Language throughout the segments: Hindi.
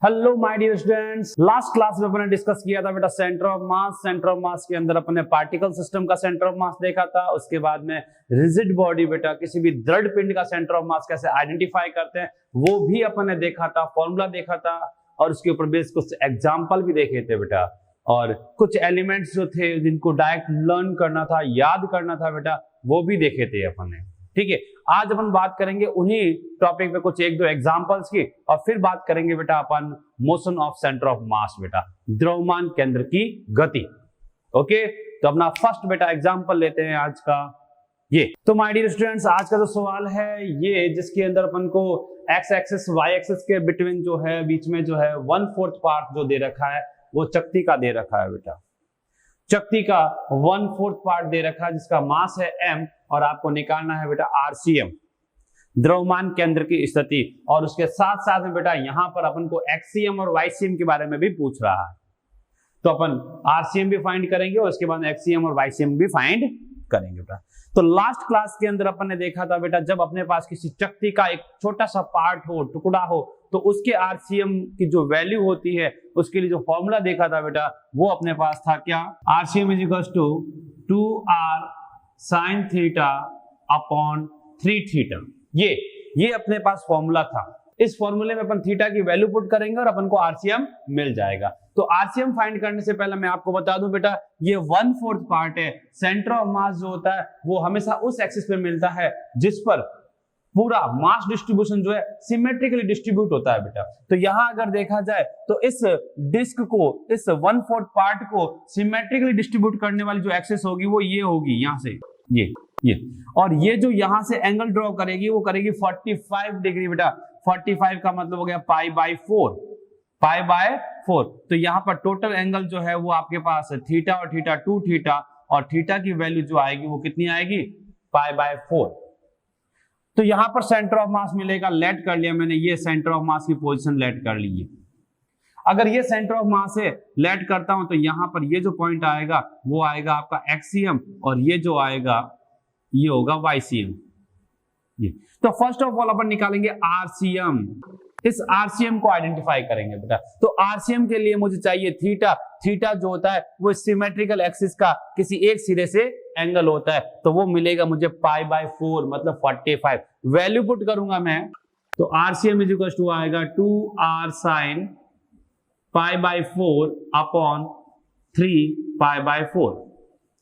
Hello my dear students, last class में अपने डिस्कस किया था बेटा centre of mass. Centre of mass के अंदर अपने पार्टिकल सिस्टम का सेंटर ऑफ मास देखा था। उसके बाद में रिजिड बॉडी बेटा किसी भी दृढ़ पिंड का सेंटर ऑफ मास कैसे आइडेंटिफाई करते हैं वो भी अपने देखा था, फॉर्मूला देखा था और उसके ऊपर बेस कुछ एग्जाम्पल भी देखे थे बेटा। और कुछ एलिमेंट्स जो थे जिनको डायरेक्ट लर्न करना था, याद करना था बेटा, वो भी देखे थे अपने। ठीक है, आज अपन बात करेंगे उन्हीं टॉपिक पे कुछ एक दो एग्जांपल्स की और फिर बात करेंगे बेटा अपन motion of centre of mass बेटा, द्रव्यमान केंद्र की गति। ओके, तो अपना फर्स्ट बेटा एग्जांपल लेते हैं आज का ये। तो माय डियर स्टूडेंट्स, आज का जो सवाल है ये, जिसके अंदर अपन को एक्स एक्सिस वाई एक्सिस के बिटवीन जो है, बीच में जो है 1/4 पार्ट जो दे रखा है वो चक्ति का दे रखा है बेटा। चक्ति का 1/4 पार्ट दे रखा है जिसका मास है m और आपको निकालना है बेटा आरसीएम, द्रव्यमान केंद्र की स्थिति। और उसके साथ साथ में बेटा यहां पर अपन को एक्सीएम और वाईसीएम के बारे में भी पूछ रहा है, तो अपन आरसीएम भी फाइंड करेंगे और उसके बाद एक्सीएम और वाईसीएम भी फाइंड करेंगे बेटा। तो लास्ट क्लास के अंदर अपन ने देखा था बेटा, जब अपने पास किसी चक्ति का एक छोटा सा पार्ट हो, टुकड़ा हो, तो उसके आरसीएम की जो वैल्यू होती है उसके लिए जो फॉर्मूला देखा था बेटा वो अपने पास था क्या, RCM is equal to 2r sin theta upon 3 theta. ये अपने पास फॉर्मूला था। इस फॉर्मूले में अपन थीटा की वैल्यू पुट करेंगे और अपन को आरसीएम मिल जाएगा। तो आरसीएम फाइंड करने से पहले मैं आपको बता दूं बेटा, ये 1/4 पार्ट है। सेंटर ऑफ मास जो होता है वो हमेशा उस एक्सिस पे मिलता है जिस पर पूरा मास डिस्ट्रीब्यूशन जो है सिमेट्रिकली डिस्ट्रीब्यूट होता है बेटा। तो यहां अगर देखा जाए तो इस डिस्क को, इस 1/4 पार्ट को सिमेट्रिकली डिस्ट्रीब्यूट करने वाली जो एक्सिस होगी वो ये होगी, यहां से ये और ये जो यहां से एंगल ड्रॉ करेगी वो करेगी 45 डिग्री बेटा। 45 का मतलब हो गया π/4, π/4। तो यहां पर टोटल एंगल जो है वो आपके पास थीटा और थीटा 2 थीटा, और थीटा की वैल्यू जो आएगी वो कितनी आएगी, π/4। तो यहां पर सेंटर ऑफ मास मिलेगा, लेट कर लिया मैंने, ये सेंटर ऑफ मास की पोजीशन लेट कर ली है। अगर ये सेंटर ऑफ मास है, लेट करता हूं, तो यहां पर ये जो पॉइंट आएगा वो आएगा आपका एक्सीएम और ये जो आएगा ये होगा वाईसीएम। ये तो फर्स्ट ऑफ ऑल अपन निकालेंगे आरसीएम। इस आरसीएम को आइडेंटिफाई करेंगे बेटा। तो आरसीएम के लिए मुझे चाहिए थीटा। थीटा जो होता है वो सिमेट्रिकल एक्सिस का किसी एक सिरे से एंगल होता है, तो वो मिलेगा मुझे π/4 मतलब 45। वैल्यू पुट करूंगा मैं, तो आरसीएम इज इक्वल टू आएगा 2r sin π/4 अपॉन 3 π/4।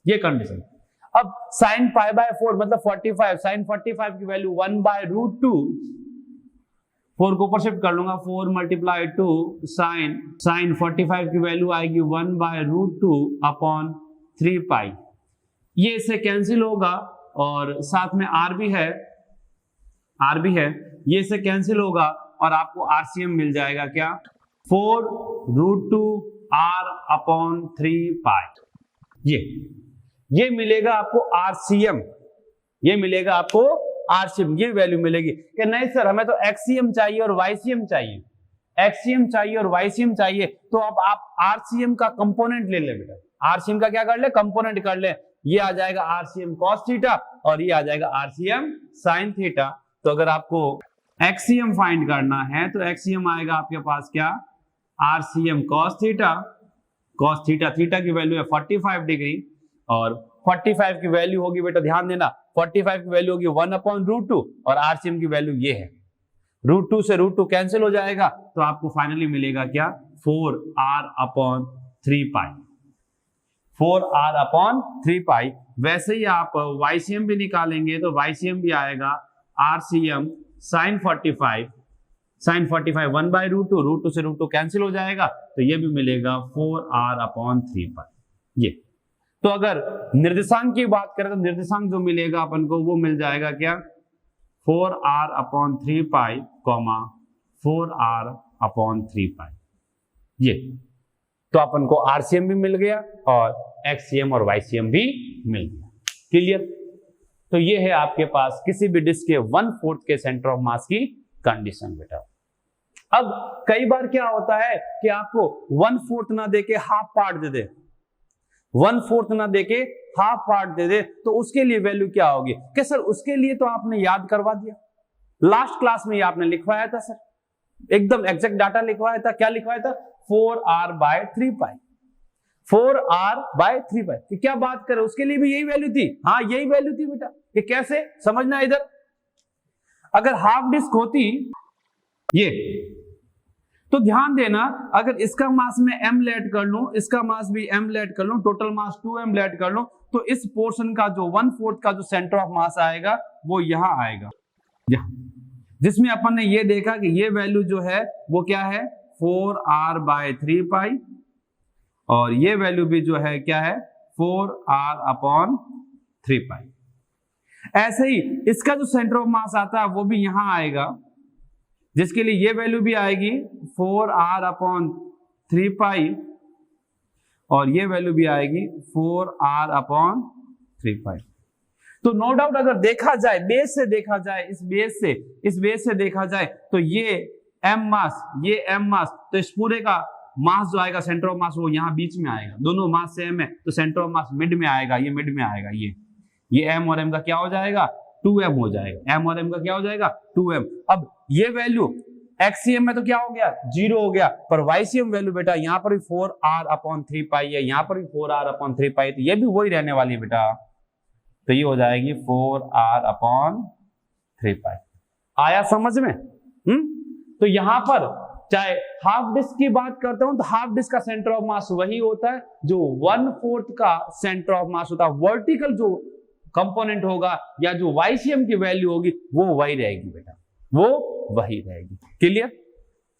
ये कंडीशन। अब sin π/4 मतलब 45, sin 45 की वैल्यू 1/√2, 4 को ऊपर शिफ्ट कर लूंगा, 4 मल्टीप्लाई 2 sin 45 की वैल्यू आएगी 1/√2 अपॉन 3 पाई। ये इससे कैंसिल होगा और साथ में r भी है, ये इससे कैंसिल होगा और आपको आरसीएम मिल जाएगा क्या, 4√2r अपॉन 3 पाई। ये मिलेगा आपको आरसीएम, ये मिलेगा आपको आरसीएम, ये वैल्यू मिलेगी। कि नहीं सर हमें तो एक्सीएम चाहिए और वाईसीएम चाहिए, एक्सीएम चाहिए और वाईसीएम चाहिए, तो अब आप आरसीएम का कंपोनेंट ले ले बेटा। आरसीएम का क्या कर ले, कंपोनेंट कर ले। ये आ जाएगा आरसीएम कॉस थीटा और ये आ जाएगा आरसीएम साइन थीटा। तो अगर आपको एक्सीएम फाइंड करना है तो एक्सीएम आएगा आपके पास क्या, आरसीएम कॉस थीटा, थीटा की वैल्यू है 45 डिग्री और 45 की वैल्यू होगी बेटा, ध्यान देना, 45 की वैल्यू होगी 1/√2 और आरसीएम की वैल्यू ये है। √2 से √2 कैंसिल हो जाएगा तो आपको फाइनली मिलेगा क्या, 4r अपॉन 3 पाई, 4r अपॉन 3 पाई। वैसे ही आप वाईसीएम भी निकालेंगे तो वाईसीएम भी आएगा आरसीएम sin 45 1/√2, √2 से √2 कैंसिल हो जाएगा तो ये भी मिलेगा 4r अपॉन 3 पाई। ये तो अगर निर्देशांक की बात करें तो निर्देशांक जो मिलेगा अपन को वो मिल जाएगा क्या, 4r अपॉन 3 पाई, 4r अपॉन 3 पाई। ये तो अपन को आरसीएम भी मिल गया और एक्सीएम और वाईसीएम भी मिल गया। क्लियर। तो ये है आपके पास किसी भी डिस्क के 1/4 के सेंटर ऑफ मास की कंडीशन बेटा। अब कई बार क्या होता है कि आपको 1/4 ना देके हाफ पार्ट दे दे, 1/4 ना देके हाफ पार्ट दे दे, तो उसके लिए वैल्यू क्या होगी। क्या सर उसके लिए तो आपने याद करवा दिया, लास्ट क्लास में ये आपने लिखवाया था सर, एकदम एग्जैक्ट डाटा लिखवाया था, क्या लिखवाया था 4r/3π, 4r/3π कि क्या बात करें, उसके लिए भी यही वैल्यू थी। हाँ यही वैल्यू थी बेटा। कि कैसे समझना, इधर अगर हाफ डिस्क होती ये, तो ध्यान देना, अगर इसका मास में m लेट कर लूं, इसका मास भी m लेट कर लूं, टोटल मास 2m लेट कर लूं, तो इस पोर्शन का जो 1/4 का जो सेंटर ऑफ मास आएगा वो यहां आएगा, यहां, जिसमें अपन ने ये देखा कि ये वैल्यू जो है वो क्या है 4r/3π, और ये वैल्यू भी जो है क्या है 4r/3π। ऐसे ही इसका जो सेंटर ऑफ मास आता है वो भी यहां आएगा, जिसके लिए ये वैल्यू भी आएगी 4r/3π, और ये वैल्यू भी आएगी 4r/3π। तो नो डाउट अगर देखा जाए, बेस से देखा जाए, इस बेस से देखा जाए, तो ये m मास, ये m मास, तो इस पूरे का मास जो आएगा सेंटर ऑफ मास वो यहाँ बीच में आएगा, दोनों मास सेम है, तो सेंटर ऑफ मास मिड में आएगा, ये मिड में आएगा, ये m और m का क्या हो जाएगा 2m हो जाएगा, m और m का क्या हो जाएगा 2m। अब ये वैल्यू XCM में तो क्या हो गया 0 हो गया, पर YCM वैल्यू बेटा यहाँ पर भी 4r/3π है, यहाँ पर भी 4r/3π है, तो ये भी वही रहने वाली है बेटा, तो ये हो जाएगी 4r/3π। आया समझ में? तो यहां पर चाहे हाफ डिस्क की बात करता हूं तो हाफ डिस्क का सेंटर ऑफ मास वही होता है जो 1/4 का सेंटर ऑफ मास होता है, वर्टिकल जो कंपोनेंट होगा या जो YCM की वैल्यू होगी वो वही रहेगी बेटा, वो वही रहेगी। क्लियर?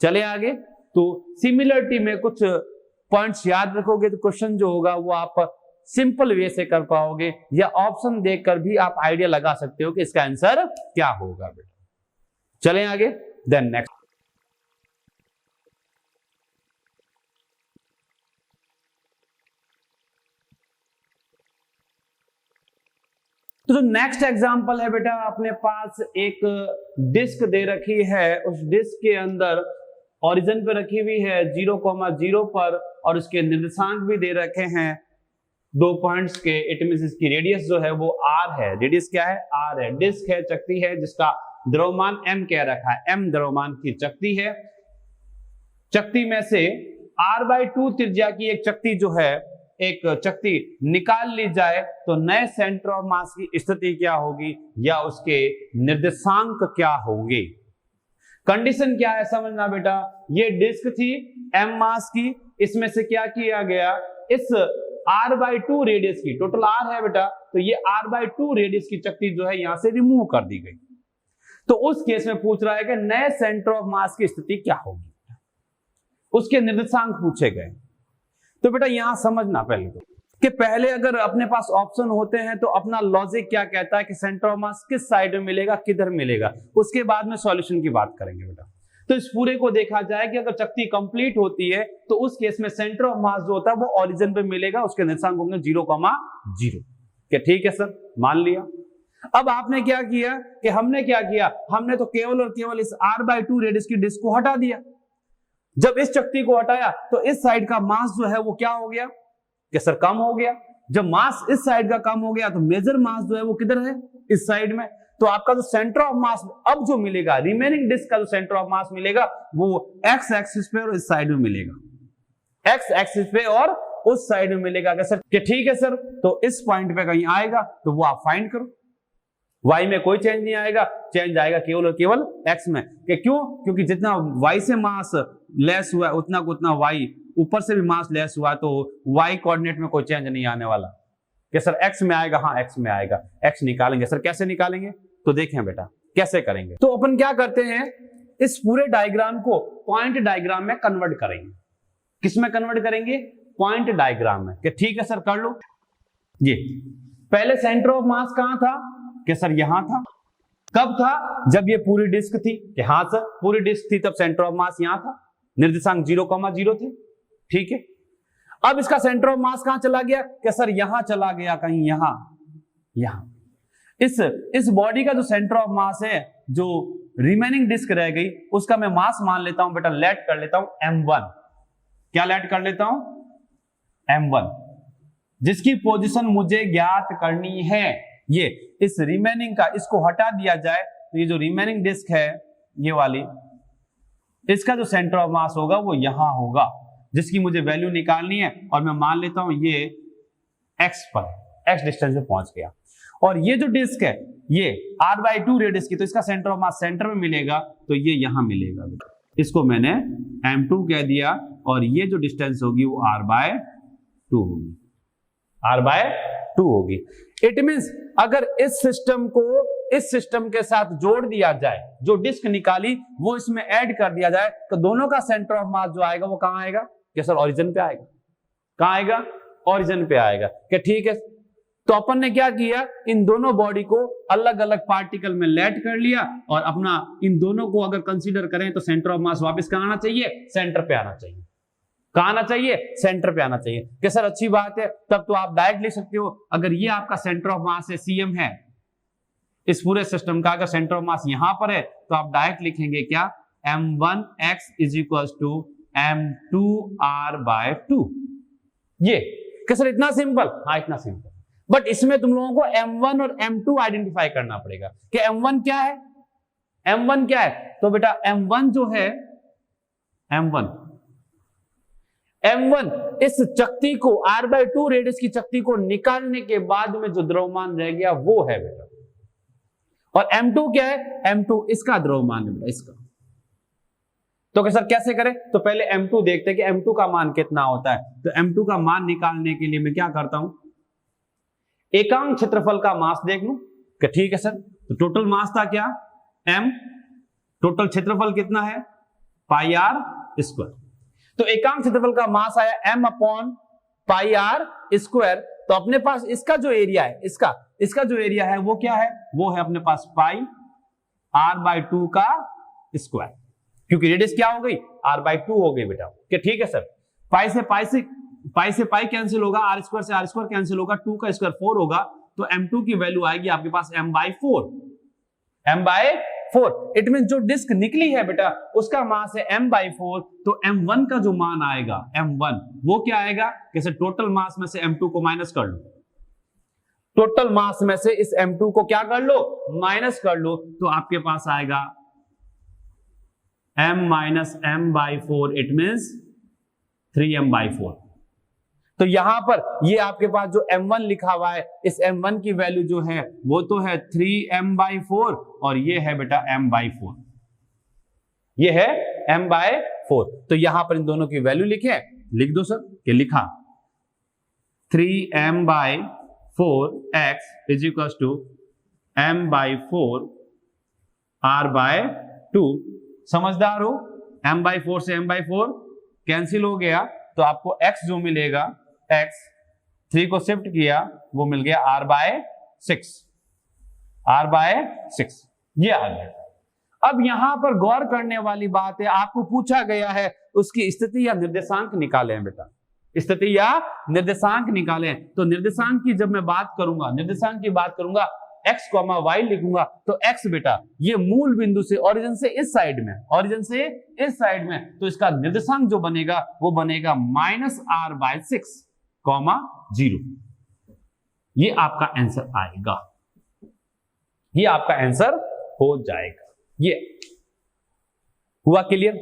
चले आगे। तो सिमिलरिटी में कुछ पॉइंट्स याद रखोगे तो क्वेश्चन जो होगा वो आप सिंपल वे से कर पाओगे, या ऑप्शन देखकर भी आप आइडिया लगा सकते हो कि इसका आंसर क्या होगा बेटा। चलें आगे। देन नेक्स्ट, तो जो नेक्स्ट एग्जांपल है बेटा, अपने पास एक डिस्क दे रखी है, उस डिस्क के अंदर ओरिजिन पे रखी हुई है 0,0 पर, और उसके निर्देशांक भी दे रखे हैं 2 पॉइंट्स के। इट मींस इसकी रेडियस जो है वो r है, रेडियस क्या है r है। डिस्क है, चकती है, जिसका द्रव्यमान m कह रखा है, m द्रव्यमान की चकती है। चकती में से r/2 त्रिज्या की एक चकती जो है, एक चकती निकाल ली जाए तो नए सेंटर ऑफ मास की स्थिति क्या होगी या उसके निर्देशांक क्या होंगे। कंडीशन क्या है समझना बेटा, ये डिस्क थी m मास की, इसमें से क्या किया गया, इस r/2 रेडियस की, टोटल r है बेटा, तो ये r/2 रेडियस की चकती जो है यहां से रिमूव कर दी गई। तो उस केस में पूछ रहा है कि नए सेंटर ऑफ मास की स्थिति क्या होगी, उसके निर्देशांक पूछे गए। तो बेटा यहां समझना पहले तो कि पहले अगर अपने पास ऑप्शन होते हैं तो अपना लॉजिक क्या कहता है कि सेंटर ऑफ मास किस साइड में मिलेगा, किधर मिलेगा, उसके बाद में सॉल्यूशन की बात करेंगे बेटा। तो इस पूरे को देखा जाए कि अगर चकती कंप्लीट होती है तो उस केस में सेंटर ऑफ मास जो होता है वो ओरिजिन पे मिलेगा, उसके निर्देशांक होंगे 0,0। क्या ठीक है सर, मान लिया। अब आपने क्या किया कि हमने तो केवल और केवल इस r/2 रेडियस की डिस्क को हटा दिया। जब इस चकती को हटाया तो इस साइड का मास जो है वो क्या हो गया कि सर कम हो गया। जब मास इस साइड का कम हो गया तो मेजर मास जो है वो किधर है, इस साइड में। तो आपका जो सेंटर ऑफ मास अब जो मिलेगा, रिमेनिंग डिस्क का जो सेंटर ऑफ मास मिलेगा वो एक्स एक्सिस पे और इस साइड में मिलेगा, एक्स एक्सिस पे और उस साइड में मिलेगा। क्या सर कि ठीक है सर, तो इस पॉइंट पे कहीं आएगा तो वो आप फाइंड करो। y में कोई चेंज नहीं आएगा, चेंज आएगा केवल और केवल x में। कि क्यों? क्योंकि जितना y से मास लेस हुआ है उतना को उतना y ऊपर से भी मास लेस हुआ है, तो y कोऑर्डिनेट में कोई चेंज नहीं आने वाला। कि सर x में आएगा, हाँ x में आएगा, x निकालेंगे। सर कैसे निकालेंगे? तो देखें बेटा कैसे करेंगे। तो अपन क्या करते हैं, इस पूरे डायग्राम को पॉइंट डायग्राम में कन्वर्ट करेंगे। किस में कन्वर्ट करेंगे? पॉइंट डायग्राम में। कि ठीक है सर कर लो। ये पहले सेंटर ऑफ मास कहां था कि सर यहां था। कब था? जब ये पूरी डिस्क थी। कि हाँ सर पूरी डिस्क थी तब सेंटर ऑफ मास यहां था, निर्देशांक 0,0 थे। ठीक है, अब इसका सेंटर ऑफ मास कहां चला गया कि सर यहां चला गया, कहीं यहां। इस बॉडी का जो सेंटर ऑफ मास है, जो रिमेनिंग डिस्क रह गई, उसका मैं मास मान लेता हूं बेटा, लेट कर लेता हूं m1। क्या लेट कर लेता हूं? m1, जिसकी पोजीशन मुझे ज्ञात करनी है। ये इस रिमेनिंग का, इसको हटा दिया जाए तो ये जो रिमेनिंग डिस्क है ये वाली, इसका जो सेंटर ऑफ मास होगा वो यहां होगा, जिसकी मुझे वैल्यू निकालनी है। और मैं मान लेता हूं ये x पर, x डिस्टेंस पे पहुंच गया। और ये जो डिस्क है ये r/2 रेडियस की, तो इसका सेंटर ऑफ मास सेंटर में मिलेगा, तो ये यहां मिलेगा। इसको मैंने m2 कह दिया, और ये जो डिस्टेंस होगी वो r/2 होगी, r/2 होगी। इट मींस अगर इस सिस्टम को इस सिस्टम के साथ जोड़ दिया जाए, जो डिस्क निकाली वो इसमें ऐड कर दिया जाए, तो दोनों का सेंटर ऑफ मास जो आएगा वो कहां आएगा? क्या सर ओरिजिन पे आएगा। कहां आएगा? ओरिजिन पे आएगा। क्या ठीक है? तो अपन ने क्या किया, इन दोनों बॉडी को अलग अलग पार्टिकल में लैट कर लिया, और अपना इन दोनों को अगर कंसीडर करें तो सेंटर ऑफ मास वापस कहां आना चाहिए? सेंटर पे आना चाहिए। कहां आना चाहिए? सेंटर पे आना चाहिए। क्या सर अच्छी बात है, तब तो आप डायरेक्ट लिख सकते हो, अगर ये आपका सेंटर ऑफ मास है, cm है, इस पूरे सिस्टम का अगर सेंटर ऑफ मास यहां पर है, तो आप डायरेक्ट लिखेंगे क्या? m1x is equal to m2r/2। ये क्या सर इतना सिंपल? हाँ इतना सिंपल। बट इसमें तुम लोगों को m1 और m2 आइडेंटिफाई करना पड़ेगा कि m1 क्या है, m1 क्या है। तो बेटा m1 जो है, m1 इस चक्ति को r/2 रेडियस की चक्ति को निकालने के बाद में जो द्रव्यमान रह गया वो है बेटा। और m2 क्या है? m2 इसका द्रव्यमान है बेटा, इसका। तो सर कैसे करें? तो पहले m2 देखते हैं कि m2 का मान कितना होता है। तो m2 का मान निकालने के लिए मैं क्या करता हूं, एकांक क्षेत्रफल का मास देख लूं। ठीक है सर, तो टोटल मास था क्या? m, टोटल क्षेत्रफल कितना है? πr²। तो एकांक क्षेत्रफल का मास आया m/πr²। तो अपने पास इसका जो एरिया है, इसका जो एरिया है वो क्या है? वो है अपने पास πr/2 का स्क्वायर, क्योंकि रेडियस क्या हो गई? r/2 हो गई बेटा। क्या ठीक है सर? पाई से पाई कैंसिल होगा, r² से r² कैंसिल होगा, 2 का स्क्वायर 4 होगा, तो m2 की वैल्यू आएगी आपके पास m/4। इट मीन जो डिस्क निकली है बेटा उसका मास है m/4। तो m1 का जो मान आएगा, m1 वो क्या आएगा? कैसे? टोटल मास में से m2 को माइनस कर लो, टोटल मास में से इस m2 को क्या कर लो? माइनस कर लो। तो आपके पास आएगा m - m/4, it means 3m/4। तो यहां पर ये आपके पास जो m1 लिखा हुआ है, इस m1 की वैल्यू जो है वो तो है 3m/4, और ये है बेटा m/4, ये है m/4। तो यहां पर इन दोनों की वैल्यू लिखे, लिख दो सर। कि लिखा 3m/4x is equal to m/4r/2। समझदार हो? m/4 से m/4 कैंसिल हो गया, तो आपको x जो मिलेगा, x 3 को शिफ्ट किया वो मिल गया r/6, r/6 ये आ गया। अब यहां पर गौर करने वाली बात है, आपको पूछा गया है उसकी स्थिति या निर्देशांक निकालें बेटा, स्थिति या निर्देशांक निकालें। तो निर्देशांक की जब मैं बात करूंगा, निर्देशांक की बात करूंगा, x, y लिखूंगा, तो x बेटा ये मूल बिंदु से, ओरिजिन से इस साइड में, ओरिजिन से इस साइड में, तो इसका निर्देशांक जो बनेगा वो बनेगा -r/6, 0। ये आपका आंसर आएगा, ये आपका आंसर हो जाएगा। ये हुआ क्लियर?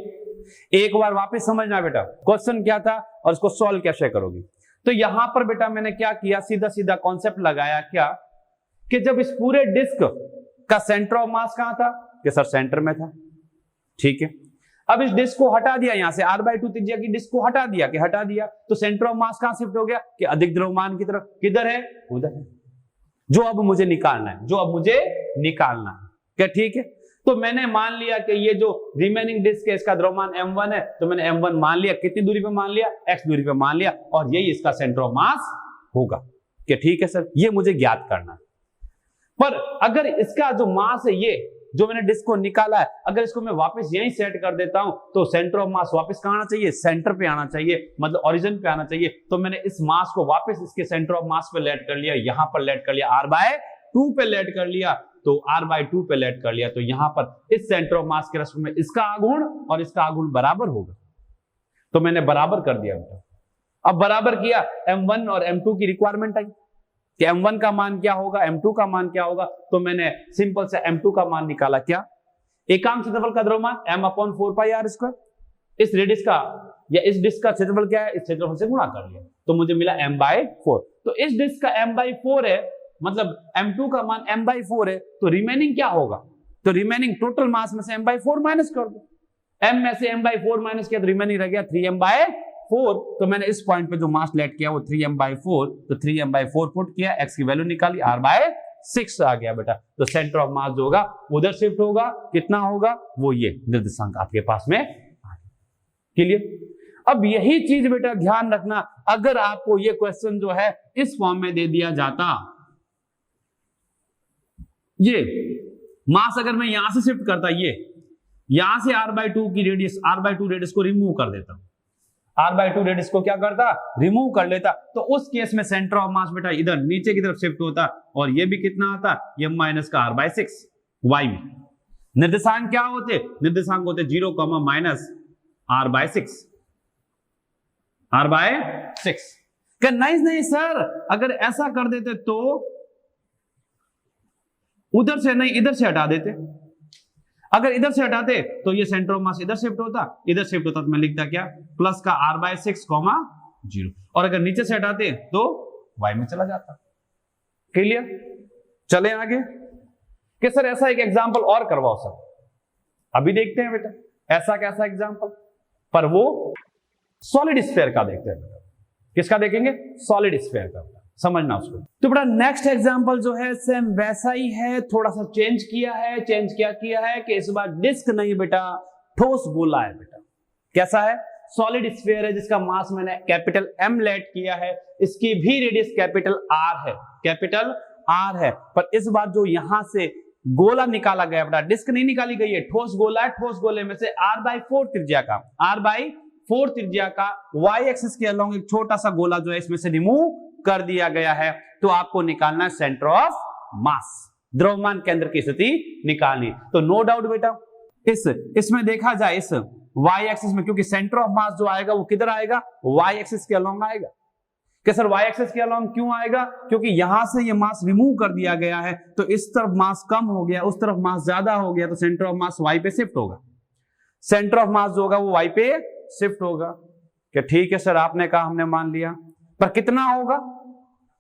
एक बार वापस समझना बेटा क्वेश्चन क्या था और इसको सॉल्व कैसे करोगे। तो यहां पर बेटा मैंने क्या किया, सीधा सीधा कॉन्सेप्ट लगाया क्या, कि जब इस पूरे डिस्क का सेंटर ऑफ मास कहां था? कि सर सेंटर में था। ठीक है, अब इस डिस्क को हटा दिया, यहां से r/2 त्रिज्या की डिस्क को हटा दिया, कि हटा दिया, तो सेंटर ऑफ मास कहां शिफ्ट हो गया? कि अधिक द्रव्यमान की तरफ। किधर है? उधर है, जो अब मुझे निकालना है, जो अब मुझे निकालना है। क्या ठीक है? तो मैंने मान लिया कि ये जो रिमेनिंग डिस्क है इसका द्रव्यमान m1 है, तो मैंने m1 मान लिया। कितनी दूरी पे मान लिया? x दूरी पे मान लिया, और यही इसका सेंटर ऑफ मास होगा। क्या ठीक है सर? ये मुझे ज्ञात करना है। पर अगर इसका जो मास है, ये जो मैंने डिस्क को निकाला है, अगर इसको मैं वापस यहीं सेट कर देता हूं, तो सेंटर ऑफ मास वापस कहां आना चाहिए? सेंटर पे आना चाहिए, मतलब ओरिजिन पे आना चाहिए। तो मैंने इस मास को वापस इसके सेंटर ऑफ मास पे लेट कर लिया, यहां पर लेट कर लिया, r/2 पे लेट कर लिया, तो r/2 पे लेट कर लिया। तो यहां पर इस सेंटर ऑफ मास के रेस्पेक्ट में इसका आघूर्ण और इसका आघूर्ण बराबर होगा, तो मैंने बराबर कर दिया। अब बराबर किया, m1 और m2 की रिक्वायरमेंट आई कि m1 का मान क्या होगा, m2 का मान क्या होगा। तो मैंने सिंपल से m2 का मान निकाला। क्या? एकांक क्षेत्रफल का द्रव्यमान m/4πr²। इस रेडियस का या इस डिस्क का क्षेत्रफल क्या है, इस क्षेत्रफल से गुणा कर लिया तो मुझे मिला m/4। तो इस डिस्क का m/4 है, मतलब m2 का मान m/4 है, तो रिमेनिंग क्या होगा, तो रिमेनिंग टोटल मास में से m/4 माइनस कर दो। m में से m/4 माइनस किया तो रिमेनिंग रह गया 3m/4। तो मैंने इस पॉइंट पे जो मास लेट किया वो 3m/4, तो 3m/4 पुट किया, x की वैल्यू निकाली, r/6 आ गया बेटा। तो सेंटर ऑफ मास जो होगा उधर शिफ्ट होगा, कितना होगा, वो ये निर्देशांक आपके पास में। क्लियर। अब यही चीज बेटा ध्यान रखना, अगर आपको ये क्वेश्चन जो है इस फॉर्म में दे दिया जाता, ये मास अगर मैं यहां से शिफ्ट करता, ये यहां से r/2 की रेडियस, r/2 रेडियस को रिमूव कर देता, r/2 रेडियस को क्या करता, रिमूव कर लेता, तो उस केस में सेंटर ऑफ मास बेटा इधर नीचे की तरफ शिफ्ट होता, और ये भी कितना आता, m माइनस का r/6 y में। निर्देशांक क्या होते, निर्देशांक होते 0, -r/6, r/6। नहीं सर, अगर ऐसा कर देते तो उधर से नहीं इधर से हटा देते, अगर इधर से हटाते तो ये सेंटर ऑफ मास इधर शिफ्ट होता, इधर शिफ्ट होता तो मैं लिखता क्या, प्लस का r/6, 0, और अगर नीचे से हटाते तो y में चला जाता। क्लियर। चले आगे कि सर ऐसा एक एग्जांपल और करवाओ सर, अभी देखते हैं बेटा ऐसा कैसा एग्जांपल, पर वो सॉलिड स्फीयर का देखते हैं बेटा। किसका देखेंगे, सॉलिड स्फीयर का, समझना उसको। तो बेटा नेक्स्ट एग्जांपल जो है सेम वैसा ही है, थोड़ा सा चेंज किया है। चेंज क्या किया है कि इस बार डिस्क नहीं बेटा, ठोस गोला है बेटा। कैसा है, सॉलिड स्फीयर है, जिसका मास मैंने कैपिटल M लेट किया है, इसकी भी रेडियस कैपिटल R है, कैपिटल R है। पर इस बार जो यहां से गोला निकाला गया बेटा, डिस्क नहीं निकाली गई है, ठोस गोला है, ठोस गोले में से r/4 त्रिज्या का, r/4 त्रिज्या का y एक्सिस के अलोंग एक छोटा सा गोला जो है इसमें से रिमूव कर दिया गया है। तो आपको निकालना है सेंटर ऑफ मास, द्रव्यमान केंद्र की स्थिति निकालनी। तो नो डाउट बेटा इसमें देखा जाए इस y एक्सिस में, क्योंकि सेंटर ऑफ मास जो आएगा वो किधर आएगा, y एक्सिस के अलोंग आएगा। कि सर y एक्सिस के अलोंग क्यों आएगा, क्योंकि यहां से ये मास रिमूव कर दिया गया है, तो इस तरफ मास कम हो गया, उस तरफ मास ज्यादा हो गया, तो सेंटर ऑफ मास y पे शिफ्ट होगा, सेंटर ऑफ मास जो होगा वो y पे शिफ्ट होगा। कि ठीक है सर आपने कहा, हमने मान लिया, पर कितना होगा,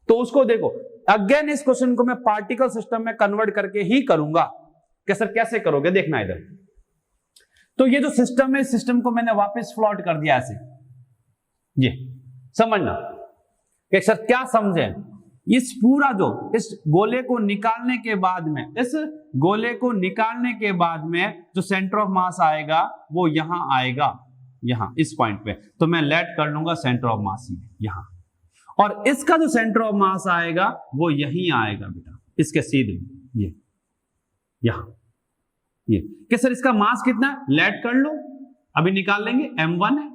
तो उसको देखो अगेन इस क्वेश्चन को मैं पार्टिकल सिस्टम में कन्वर्ट करके ही करूंगा। कि सर कैसे करोगे, देखना इधर। तो ये जो सिस्टम है, सिस्टम को मैंने वापस प्लॉट कर दिया ऐसे, ये समझना कि सर क्या समझे, इस पूरा जो इस गोले को निकालने के बाद में, इस गोले को निकालने के बाद में जो सेंटर ऑफ मास आएगा वो यहां आएगा, यहां इस पॉइंट पे, तो मैं लेट कर लूंगा सेंटर ऑफ मास यहां, और इसका जो सेंटर ऑफ मास आएगा वो यहीं आएगा बेटा, इसके सीधे ये यहां, ये कि सर इसका मास कितना, लेट कर लो, अभी निकाल लेंगे, m1 है,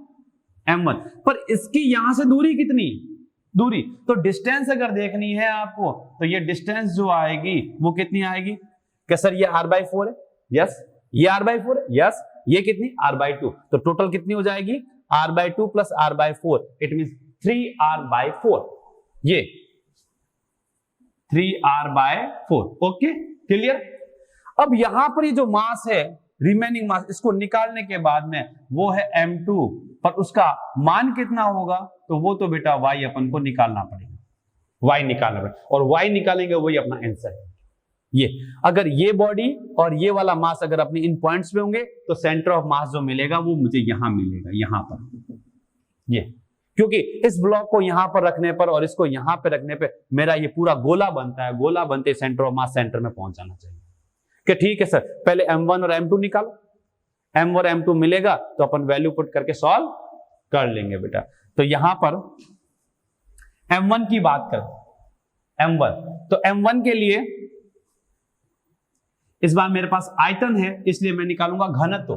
m1, पर इसकी यहां से दूरी कितनी, दूरी, तो डिस्टेंस अगर देखनी है आपको, तो ये डिस्टेंस जो आएगी वो कितनी आएगी, कि सर ये r/4 है, यस, ये r/4 है, यस, ये कितनी r/2, तो टोटल कितनी हो जाएगी, r/2 plus r/4, it means 3r/4, ये 3r/4। Okay clear. अब यहां पर ये जो मास है, रिमेनिंग मास, इसको निकालने के बाद में वो है m2, पर उसका मान कितना होगा, तो वो तो बेटा y अपन को निकालना पड़ेगा, y निकालना पड़ेगा, और y निकालेंगे वही अपना आंसर है। ये अगर ये बॉडी और ये वाला मास अगर अपने इन पॉइंट्स पे होंगे, तो सेंटर ऑफ मास जो मिलेगा वो मुझे यहां मिलेगा, यहां पर, ये, क्योंकि इस ब्लॉक को यहां पर रखने पर और इसको यहां पर रखने पे मेरा ये पूरा गोला बनता है, गोला बनते सेंटर ऑफ मास सेंटर में पहुंच जाना चाहिए। कि ठीक है सर, पहले m1 और m2 निकालो, m और m2 मिलेगा तो अपन वैल्यू पुट करके सॉल्व कर लेंगे बेटा। तो यहां पर m1 की बात करें, m1, तो m1 के लिए इस बार मेरे पास आयतन है, इसलिए मैं निकालूंगा घनत्व।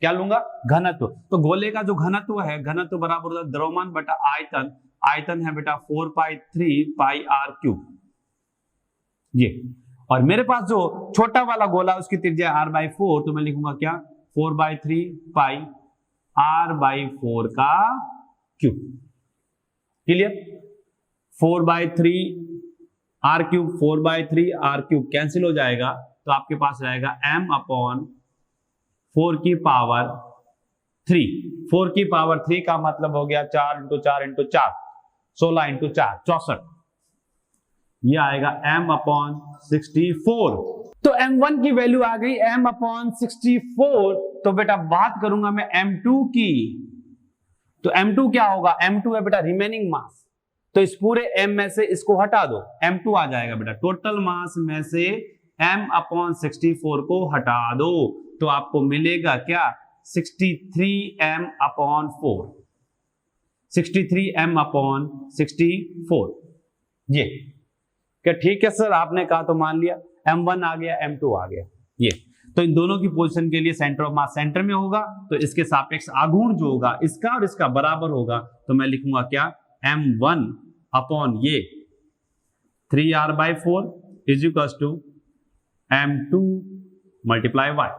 क्या लूंगा, घनत्व। तो गोले का जो घनत्व है, घनत्व बराबर होता है द्रव्यमान बटा आयतन, आयतन है बेटा 4π3πr3, ये, और मेरे पास जो छोटा वाला गोला उसकी त्रिज्या r/4, तो मैं लिखूंगा क्या, 4/3πr/4 का cube. Clear, 4/3 r3 4/3 r3 cancel हो जाएगा, तो आपके पास रहेगा m/4 4 की पावर 3। 4 की पावर 3 का मतलब हो गया 4 इंटू 4 इंटू 4, 16 इंटू 4 64। ये आएगा m/64। तो m1 की वैल्यू आ गई m/64। तो बेटा बात करूंगा मैं m2 की, तो m2 क्या होगा? m2 है बेटा रिमेनिंग मास। तो इस पूरे m में से इसको हटा दो, m2 आ जाएगा बेटा। टोटल मास में से m/64 को हटा दो तो आपको मिलेगा क्या? 63m/4। 63m/64। ये क्या ठीक है सर? आपने कहा तो मान लिया। m1 आ गया, m2 आ गया। ये तो इन दोनों की पोजीशन के लिए सेंटर ऑफ मास सेंटर में होगा, तो इसके सापेक्ष आघूर्ण जो होगा इसका और इसका बराबर होगा। तो मैं लिखूंगा क्या? m1 अपॉन ये 3r/4 is equals to m2 multiply y।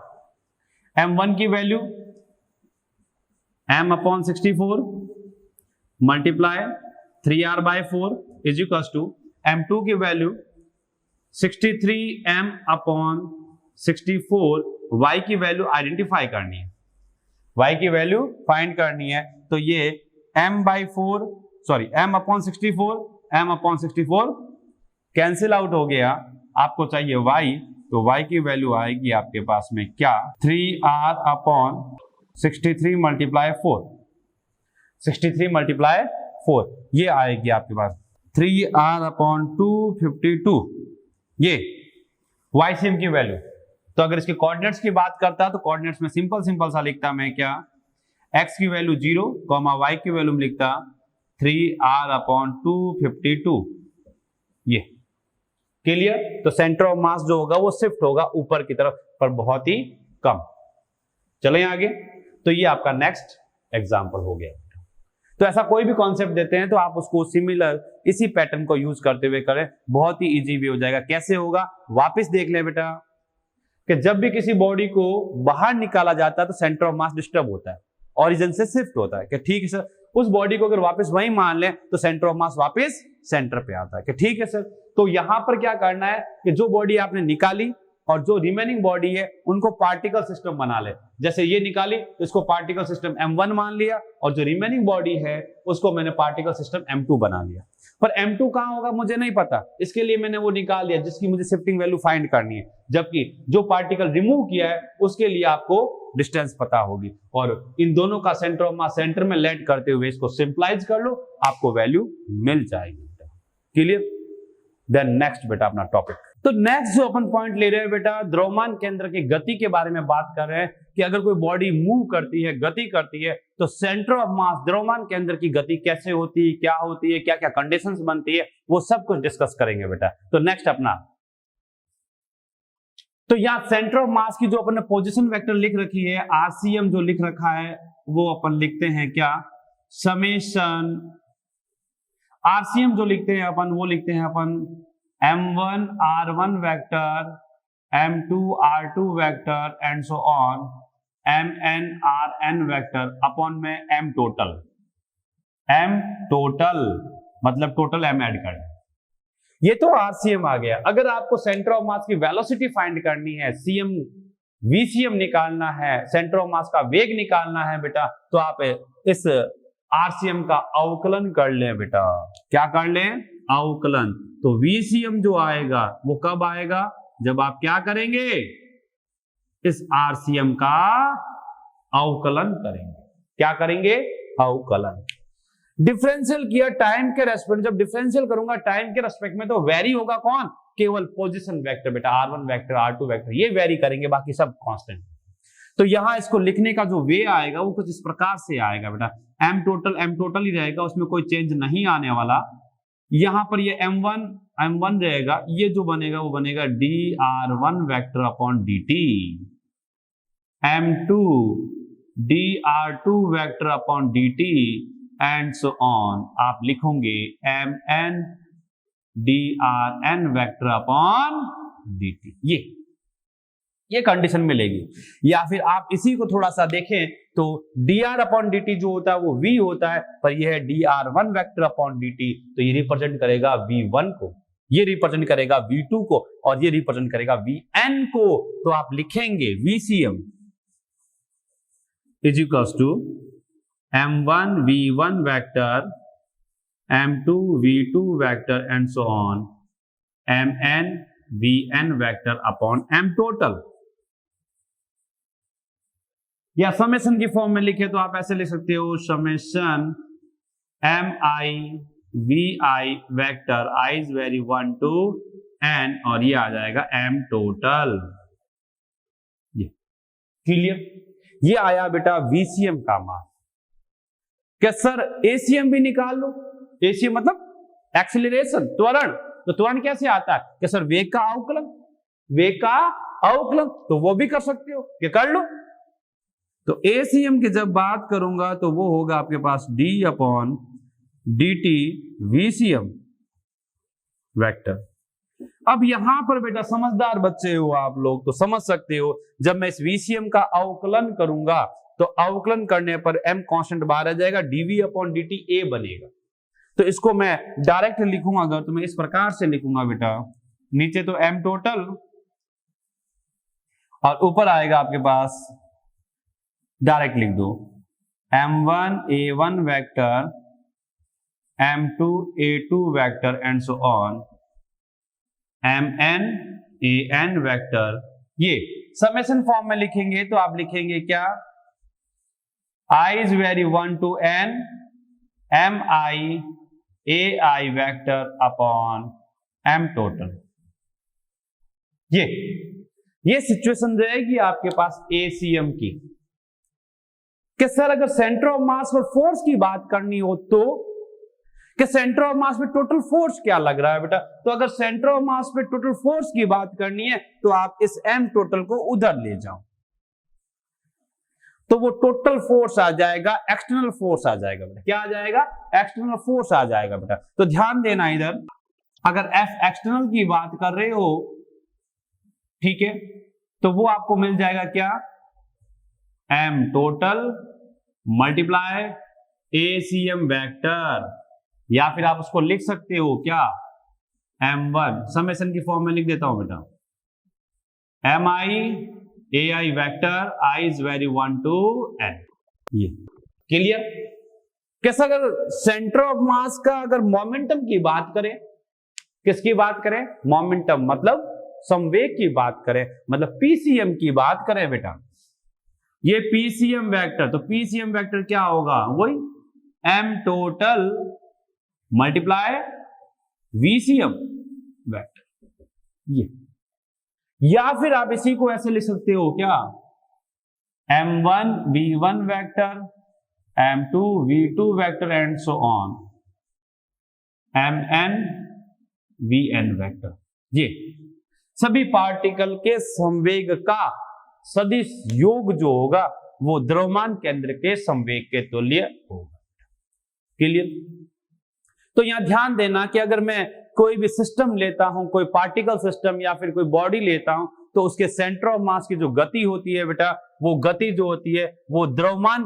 m1 की value m/64 multiply 3r/4 is equals to m2 की वैल्यू 63m/64। y की वैल्यू आइडेंटिफाई करनी है, y की वैल्यू फाइंड करनी है। तो ये m/64 कैंसिल आउट हो गया। आपको चाहिए y, तो y की वैल्यू आएगी आपके पास में क्या? 3r/63 multiply 4। 63 मल्टीप्लाई 4 ये आएगी आपके पास 3r/252। ये YCM की वैल्यू। तो अगर इसके कोऑर्डिनेट्स की बात करता तो कोऑर्डिनेट्स में सिंपल सा लिखता मैं क्या? x की वैल्यू 0, y की वैल्यू लिखता 3r/252। ये क्लियर? तो सेंटर ऑफ मास जो होगा वो शिफ्ट होगा ऊपर की तरफ, पर बहुत ही कम। चलें आगे। तो ये आपका नेक्स्ट एग्जांपल हो गया। तो ऐसा कोई भी कॉन्सेप्ट देते हैं तो आप उसको सिमिलर इसी पैटर्न को यूज करते हुए करें, बहुत ही इजी भी हो जाएगा। कैसे होगा वापस देख लें बेटा, कि जब भी किसी बॉडी को बाहर निकाला जाता है तो सेंटर ऑफ मास डिस्टर्ब होता है, ओरिजिन से शिफ्ट होता है। कि ठीक है सर, उस बॉडी को अगर वापस वहीं मान लें तो सेंटर ऑफ मास वापस सेंटर पे आता है। कि ठीक है सर, तो यहां पर क्या करना है कि जो बॉडी आपने निकाली और जो रिमेनिंग बॉडी है उनको पार्टिकल सिस्टम बना ले। जैसे ये निकाली तो इसको पार्टिकल सिस्टम m1 मान लिया, और जो रिमेनिंग बॉडी है उसको मैंने पार्टिकल सिस्टम m2 बना लिया। पर m2 कहां होगा मुझे नहीं पता, इसके लिए मैंने वो निकाल लिया जिसकी मुझे शिफ्टिंग वैल्यू फाइंड करनी है। जबकि जो पार्टिकल रिमूव किया है उसके लिए आपको डिस्टेंस पता होगी, और इन दोनों का सेंटर ऑफ मास सेंटर में लैंड करते हुए इसको सिंपलाइज कर लो, आपको वैल्यू मिल जाएगी। क्लियर? देन नेक्स्ट बेटा अपना टॉपिक। तो नेक्स्ट जो अपन पॉइंट ले रहे हैं बेटा, द्रव्यमान केंद्र की गति के बारे में बात कर रहे हैं कि अगर कोई बॉडी मूव करती है, गति करती है, तो सेंटर ऑफ मास द्रव्यमान केंद्र की गति कैसे होती है, क्या होती है, क्या क्या कंडीशंस बनती है, वो सब कुछ डिस्कस करेंगे बेटा। तो नेक्स्ट अपना, तो यहां सेंटर ऑफ मास की जो अपन ने पोजीशन वेक्टर लिख रखी है, आरसीएम जो लिख रखा है, वो अपन लिखते हैं क्या? समेशन। आरसीएम जो लिखते हैं अपन, वो लिखते हैं अपन m1 r1 vector, m2 r2 vector and so on, mn rn vector upon में m टोटल। m टोटल मतलब टोटल m ऐड कर। ये तो आरसीएम आ गया। अगर आपको सेंटर ऑफ मास की वेलोसिटी फाइंड करनी है, सीएम वीसीएम निकालना है, सेंटर ऑफ मास का वेग निकालना है बेटा, तो आप इस आरसीएम का अवकलन कर लें बेटा। क्या कर लें? अवकलन। तो वीसीएम जो आएगा वो कब आएगा? जब आप क्या करेंगे? इस आरसीएम का अवकलन करेंगे। क्या करेंगे? अवकलन। डिफरेंशियल किया टाइम के रेस्पेक्ट, जब डिफरेंशियल करूंगा टाइम के रेस्पेक्ट में तो वेरी होगा कौन? केवल पोजीशन वेक्टर बेटा, r1 वेक्टर, r2 वेक्टर, ये वेरी करेंगे, बाकी सब कांस्टेंट। तो यहां इसको लिखने का जो वे आएगा वो कुछ इस प्रकार से आएगा बेटा, m टोटल ही रहेगा, उसमें कोई चेंज नहीं आने वाला। यहां पर ये m1 रहेगा, ये जो बनेगा वो बनेगा dr1 vector upon dt, m2 dr2 vector upon dt and so on. आप लिखोगे mn drn vector upon dt। ये कंडीशन मिलेगी। या फिर आप इसी को थोड़ा सा देखें तो dr अपॉन dt जो होता है वो v होता है, पर यह है dr1 वेक्टर अपॉन dt, तो ये रिप्रेजेंट करेगा v1 को, ये रिप्रेजेंट करेगा v2 को, और ये रिप्रेजेंट करेगा vn को। तो आप लिखेंगे vcm is equals to m1 v1 vector m2 v2 vector and so on mn vn vector upon m total. या समेशन की फॉर्म में लिखे तो आप ऐसे लिख सकते हो summation mi vi vector i is vary 1 to n और ये आ जाएगा m टोटल। ये क्लियर? ये आया बेटा VCM का मान। क्या सर ACM भी निकाल लो? ACM मतलब एक्सीलरेशन, त्वरण। तो त्वरण कैसे आता है? क्या सर वेग का अवकलन, वेग का अवकलन, तो वो भी कर सकते हो, क्या कर लो। तो ACM की जब बात करूंगा तो वो होगा आपके पास d upon dt VCM vector. अब यहां पर बेटा समझदार बच्चे हो आप लोग तो समझ सकते हो, जब मैं इस VCM का अवकलन करूंगा तो अवकलन करने पर m कांस्टेंट बाहर आ जाएगा, dv अपॉन dt a बनेगा। तो इसको मैं डायरेक्ट लिखूंगा अगर तो मैं इस प्रकार से लिखूंगा बेटा, नीचे तो m टोटल और ऊपर आएगा आपके पास, डायरेक्ट लिख दो m1 a1 vector m2 a2 vector and so on mn an vector. ये समेशन फॉर्म में लिखेंगे तो आप लिखेंगे क्या, i is vary 1 to n mi ai vector upon m total. ये सिचुएशन रहेगी आपके पास ACM की। कि सर अगर सेंटर ऑफ मास और फोर्स की बात करनी हो तो कि सेंटर ऑफ मास पे टोटल फोर्स क्या लग रहा है बेटा, तो अगर सेंटर ऑफ मास पे टोटल फोर्स की बात करनी है तो आप इस m टोटल को उधर ले जाओ तो वो टोटल फोर्स आ जाएगा, एक्सटर्नल फोर्स आ जाएगा बेटा। क्या आ जाएगा? एक्सटर्नल फोर्स आ जाएगा बेटा। तो ध्यान देना इधर, अगर F एक्सटर्नल की बात कर रहे हो, ठीक है, तो वो आपको मिल जाएगा क्या, m total multiply ACM vector, या फिर आप उसको लिख सकते हो क्या, m1 समेशन की फॉर्म में लिख देता हूं बेटा, mi ai vector i is vary 1 to n। ये क्लियर? कैसा? अगर सेंटर ऑफ मास का अगर मोमेंटम की बात करें, किसकी बात करें? मोमेंटम मतलब संवेग की बात करें, मतलब PCM की बात करें बेटा, ये PCM वेक्टर, तो PCM वेक्टर क्या होगा, वही m total multiply VCM vector. ये या फिर आप इसी को ऐसे लिख सकते हो क्या, m1 v1 vector m2 v2 vector and so on mn vn vector. ये सभी पार्टिकल के संवेग का सदिश योग जो होगा वो द्रव्यमान केंद्र के संवेग के तुल्य होगा। क्लियर? तो यहां ध्यान देना कि अगर मैं कोई भी सिस्टम लेता हूं, कोई पार्टिकल सिस्टम या फिर कोई बॉडी लेता हूं, तो उसके सेंटर ऑफ मास की जो गति होती है बेटा, वो गति जो होती है वो द्रव्यमान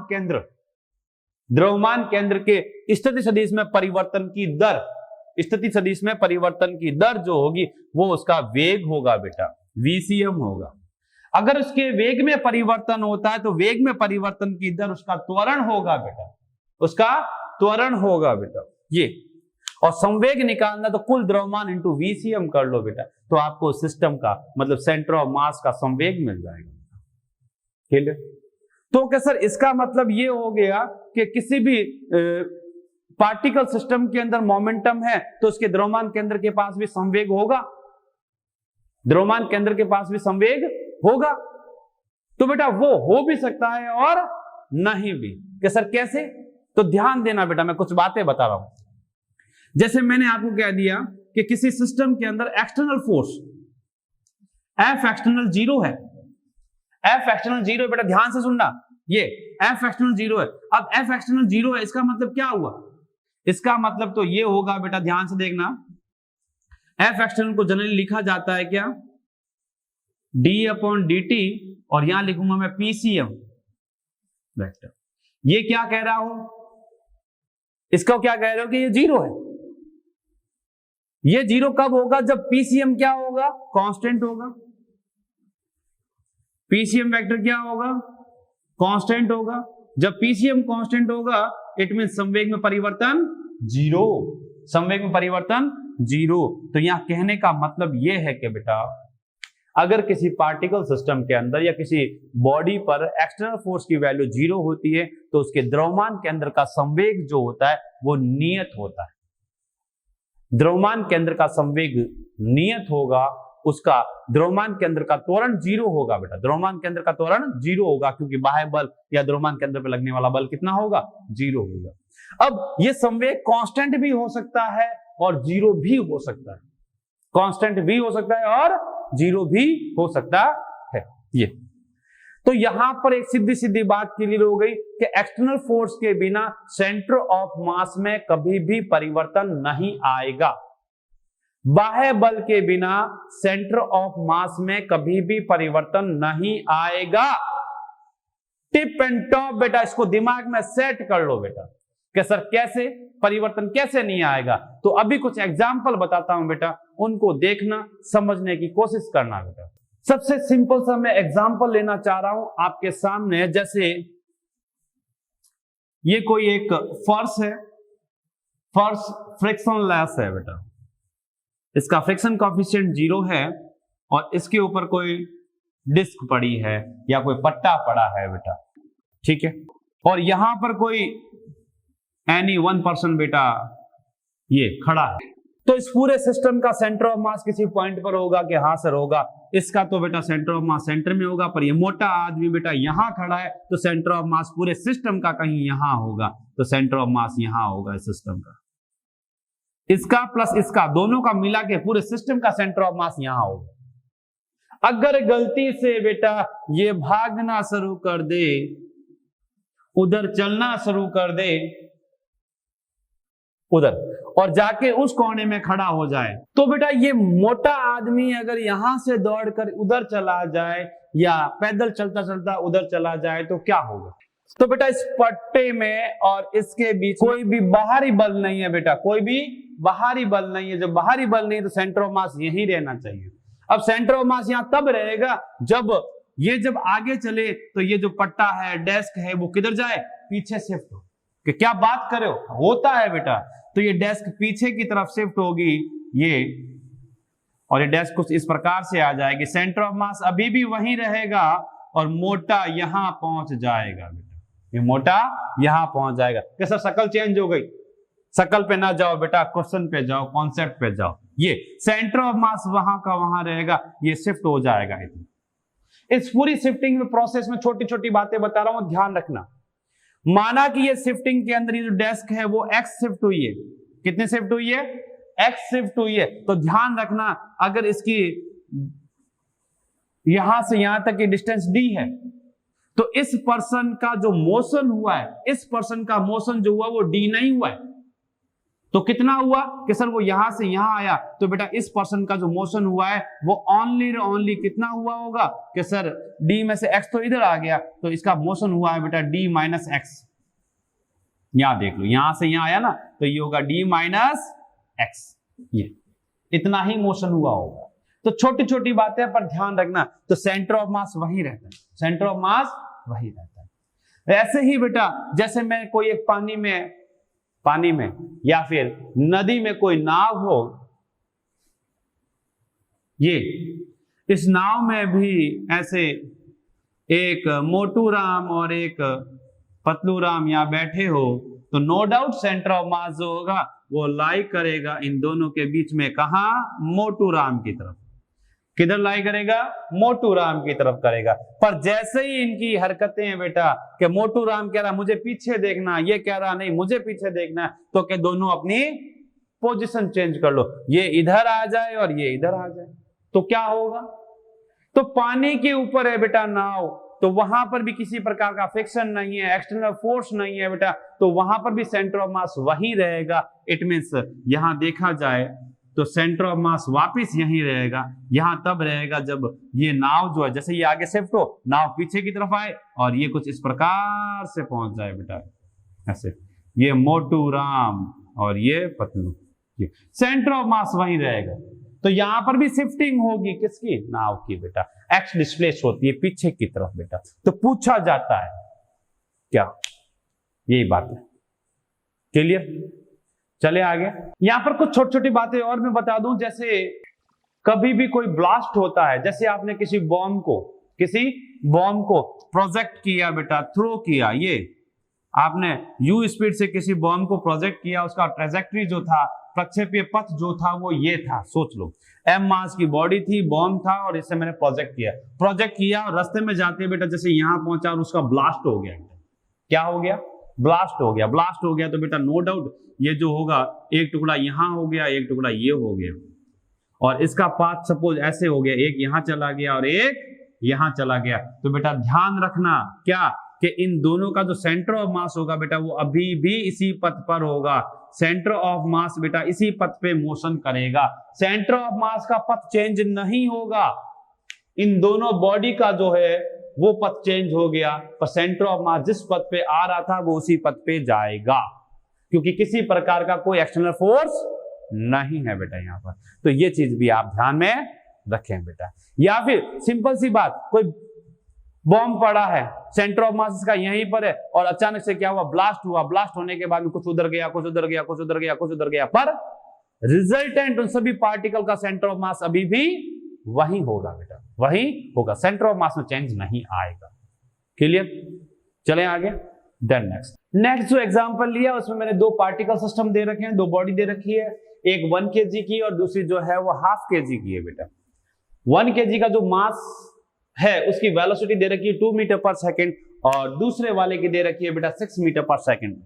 केंद्र के स्थिति सदिश में परिवर्तन की दर, स्थिति सदिश में परिवर्तन की दर जो होगी वो उसका वेग होगा बेटा, VCM होगा। अगर उसके वेग में परिवर्तन होता है तो वेग में परिवर्तन की दर उसका त्वरण होगा बेटा, उसका त्वरण होगा बेटा। ये और संवेग निकालना तो कुल द्रव्यमान इंटू VCM कर लो बेटा, तो आपको सिस्टम का मतलब सेंटर ऑफ मास का संवेग मिल जाएगा। ठीक है? तो क्या सर इसका मतलब ये हो गया कि किसी भी पार्टिकल सिस्टम के अंदर मोमेंटम है तो उसके द्रव्यमान केंद्र के पास भी संवेग होगा, द्रव्यमान केंद्र के पास भी संवेग होगा। तो बेटा वो हो भी सकता है और नहीं भी। कि सर कैसे? तो ध्यान देना बेटा, मैं कुछ बातें बता रहा हूं। जैसे मैंने आपको कह दिया कि किसी सिस्टम के अंदर एक्सटर्नल फोर्स F एक्सटर्नल 0 है, F एक्सटर्नल 0 है बेटा, ध्यान से सुनना, ये F एक्सटर्नल 0 है। अब F एक्सटर्नल 0 है, इसका मतलब क्या हुआ? इसका मतलब तो ये होगा बेटा, ध्यान से देखना, F एक्सटर्नल को जनरली लिखा जाता है क्या, d अपॉन dt, और यहां लिखूंगा मैं PCM वेक्टर। ये क्या कह रहा हूं, इसका क्या कह रहे हो कि ये 0 है। ये 0 कब होगा? जब PCM क्या होगा? कांस्टेंट होगा। PCM वेक्टर क्या होगा? कांस्टेंट होगा। जब पीसीएम कांस्टेंट होगा इट मीन संवेग में परिवर्तन जीरो, संवेग में परिवर्तन जीरो। तो यहां कहने का मतलब यह है कि बेटा अगर किसी पार्टिकल सिस्टम के अंदर या किसी बॉडी पर एक्सटर्नल फोर्स की वैल्यू जीरो होती है तो उसके द्रव्यमान के अंदर का संवेग जो होता है वो नियत होता है। द्रव्यमान के अंदर का संवेग नियत होगा, उसका द्रव्यमान के अंदर का त्वरण जीरो होगा बेटा, द्रव्यमान के अंदर का त्वरण जीरो होगा क्योंकि बाह्य बल या द्रव्यमान के अंदर पे लगने वाला बल कितना होगा, जीरो होगा। अब ये संवेग कांस्टेंट भी हो सकता है और जीरो भी हो सकता है, कांस्टेंट भी हो सकता है और जीरो भी हो सकता है। ये तो यहां पर एक सीधी सीधी बात क्लियर हो गई कि एक्सटर्नल फोर्स के बिना सेंटर ऑफ मास में कभी भी परिवर्तन नहीं आएगा। बाह्य बल के बिना सेंटर ऑफ मास में कभी भी परिवर्तन नहीं आएगा। टिप एंड टॉप बेटा, इसको दिमाग में सेट कर लो बेटा कि सर कैसे परिवर्तन कैसे नहीं आएगा। तो अभी कुछ एग्जाम्पल बताता हूं बेटा, उनको देखना समझने की कोशिश करना बेटा। सबसे सिंपल सा मैं एग्जाम्पल लेना चाह रहा हूं आपके सामने। जैसे ये कोई एक फर्श है, फर्श फ्रिक्शनलेस है बेटा, इसका फ्रिक्शन कोएफिशिएंट जीरो है और इसके ऊपर कोई डिस्क पड़ी है या कोई पट्टा पड़ा है बेटा, ठीक है। और यहां पर कोई एनी वन पर्सन बेटा ये खड़ा है। तो इस पूरे सिस्टम का सेंटर ऑफ मास किसी पॉइंट पर होगा कि हाँ सर होगा, इसका तो बेटा सेंटर ऑफ मास सेंटर में होगा, पर ये मोटा आदमी बेटा यहां खड़ा है तो सेंटर ऑफ मास पूरे सिस्टम का कहीं यहां होगा, तो सेंटर ऑफ मास यहां होगा इस सिस्टम का। इसका प्लस इसका दोनों का मिला के पूरे सिस्टम का सेंटर ऑफ मास यहां होगा। अगर गलती से बेटा ये भागना शुरू कर दे, उधर चलना शुरू कर दे उधर, और जाके उस कोने में खड़ा हो जाए, तो बेटा ये मोटा आदमी अगर यहां से दौड़कर उधर चला जाए या पैदल चलता चलता उधर चला जाए तो क्या होगा। तो बेटा इस पट्टे में और इसके बीच कोई भी बाहरी बल नहीं है बेटा, कोई भी बाहरी बल नहीं है। जब बाहरी बल नहीं तो सेंटर ऑफ मास यही रहना चाहिए। अब सेंटर ऑफ मास यहां तब रहेगा जब आगे चले तो ये जो पट्टा है डेस्क है वो किधर जाए, पीछे शिफ्ट हो। कि क्या बात करे होता है बेटा, तो ये डेस्क पीछे की तरफ शिफ्ट होगी ये, और ये डेस्क कुछ इस प्रकार से आ जाएगी। सेंटर ऑफ मास अभी भी वहीं रहेगा और मोटा यहां पहुंच जाएगा बेटा, ये मोटा यहां पहुंच जाएगा। कैसा शक्ल चेंज हो गई, शक्ल पे ना जाओ बेटा, क्वेश्चन पे जाओ, कॉन्सेप्ट पे जाओ। ये सेंटर ऑफ मास वहां का वहां रहेगा, ये शिफ्ट हो जाएगा। इस पूरी शिफ्टिंग में प्रोसेस में छोटी छोटी बातें बता रहा हूं, ध्यान रखना। माना कि ये शिफ्टिंग के अंदर ये जो डेस्क है वो एक्स शिफ्ट हुई है, कितने शिफ्ट हुई है, एक्स शिफ्ट हुई है। तो ध्यान रखना अगर इसकी यहां से यहां तक की डिस्टेंस डी है तो इस पर्सन का जो मोशन हुआ है, इस पर्सन का मोशन जो हुआ वो डी नहीं हुआ है, तो कितना हुआ कि सर वो यहां से यहां आया, तो बेटा इस पर्सन का जो मोशन हुआ है वो ओनली कितना हुआ होगा कि सर डी में से एक्स तो इधर आ गया, तो इसका मोशन हुआ है बेटा डी माइनस एक्स। यहां देख लो, यहां से यहां आया ना, तो ये होगा डी माइनस एक्स, ये इतना ही मोशन हुआ होगा। तो छोटी छोटी बातें पर ध्यान रखना। तो सेंटर ऑफ मास वही रहता है, सेंटर ऑफ मास वही रहता है। ऐसे ही बेटा जैसे मैं कोई एक पानी में या फिर नदी में कोई नाव हो, ये इस नाव में भी ऐसे एक मोटू राम और एक पतलू राम यहां बैठे हो, तो no doubt centre of mass जो होगा वो लाई करेगा इन दोनों के बीच में, कहां, मोटू राम की तरफ। किधर लाई करेगा, मोटू राम की तरफ करेगा। पर जैसे ही इनकी हरकतें हैं बेटा कि मोटू राम कह रहा मुझे पीछे देखना, ये कह रहा नहीं मुझे पीछे देखना, तो कि दोनों अपनी पोजीशन चेंज कर लो, ये इधर आ जाए और ये इधर आ जाए, तो क्या होगा। तो पानी के ऊपर है बेटा नाव, तो वहां पर भी किसी प्रकार का फ्रिक्शन नहीं है, एक्सटर्नल फोर्स नहीं है बेटा, तो वहां पर भी सेंटर ऑफ मास वही रहेगा। इट मींस यहां देखा जाए तो सेंटर ऑफ मास वापिस यहीं रहेगा। यहां तब रहेगा जब ये नाव जो है, जैसे ये आगे शिफ्ट हो, नाव पीछे की तरफ आए और ये कुछ इस प्रकार से पहुंच जाए बेटा, ऐसे ये मोटू राम और ये पतलू, ये सेंटर ऑफ मास वहीं रहेगा। तो यहां पर भी शिफ्टिंग होगी किसकी, नाव की बेटा, एक्स डिस्प्लेस होती है पीछे की तरफ बेटा। तो पूछा जाता है क्या, यही बात है। क्लियर? चले आगे। यहां पर कुछ छोटी छोटी बातें और मैं बता दूं, जैसे कभी भी कोई ब्लास्ट होता है, जैसे आपने किसी बॉम्ब को प्रोजेक्ट किया बेटा, थ्रो किया, ये आपने यू स्पीड से किसी बॉम्ब को प्रोजेक्ट किया, उसका ट्रेजेक्टरी जो था, प्रक्षेपीय पथ जो था वो ये था। सोच लो, एम मास की बॉडी थी, बॉम्ब था, और इसे मैंने प्रोजेक्ट किया और रास्ते में जाते बेटा जैसे यहां पहुंचा और उसका ब्लास्ट हो गया। क्या हो गया? ब्लास्ट हो गया। तो बेटा नो डाउट ये जो होगा, एक टुकड़ा यहां हो गया, एक टुकड़ा ये हो गया, और इसका पाथ सपोज ऐसे हो गया, एक यहां चला गया और एक यहां चला गया। तो बेटा ध्यान रखना क्या, कि इन दोनों का जो सेंटर ऑफ मास होगा बेटा वो अभी भी इसी पथ पर होगा। सेंटर ऑफ मास बेटा इसी पथ पे मोशन करेगा, सेंटर ऑफ मास का पथ चेंज नहीं होगा। इन दोनों बॉडी का जो है वो पथ चेंज हो गया, पर सेंटर ऑफ मास जिस पथ पे आ रहा था वो उसी पथ पे जाएगा, क्योंकि किसी प्रकार का कोई एक्सटर्नल फोर्स नहीं है बेटा यहां पर। तो ये चीज भी आप ध्यान में रखें बेटा। या फिर सिंपल सी बात, कोई बॉम्ब पड़ा है, सेंटर ऑफ मास इसका यहीं पर है, और अचानक से क्या हुआ? ब्लास्ट हुआ। ब्लास्ट होने के बाद में कुछ उधर गया, पर रिजल्टेंट उन सभी पार्टिकल का सेंटर ऑफ मास अभी भी वही होगा बेटा, वही होगा, सेंटर ऑफ मास में चेंज नहीं आएगा। क्लियर? चले आगे। देन नेक्स्ट जो एग्जांपल लिया उसमें मैंने दो पार्टिकल सिस्टम दे रखे हैं, दो बॉडी दे रखी है, एक 1 kg की और दूसरी जो है वो 1/2 kg की है बेटा। 1 kg का जो मास है उसकी वेलोसिटी दे रखी है 2 मीटर पर सेकेंड, और दूसरे वाले की दे रखी है बेटा 6 मीटर पर सेकेंड,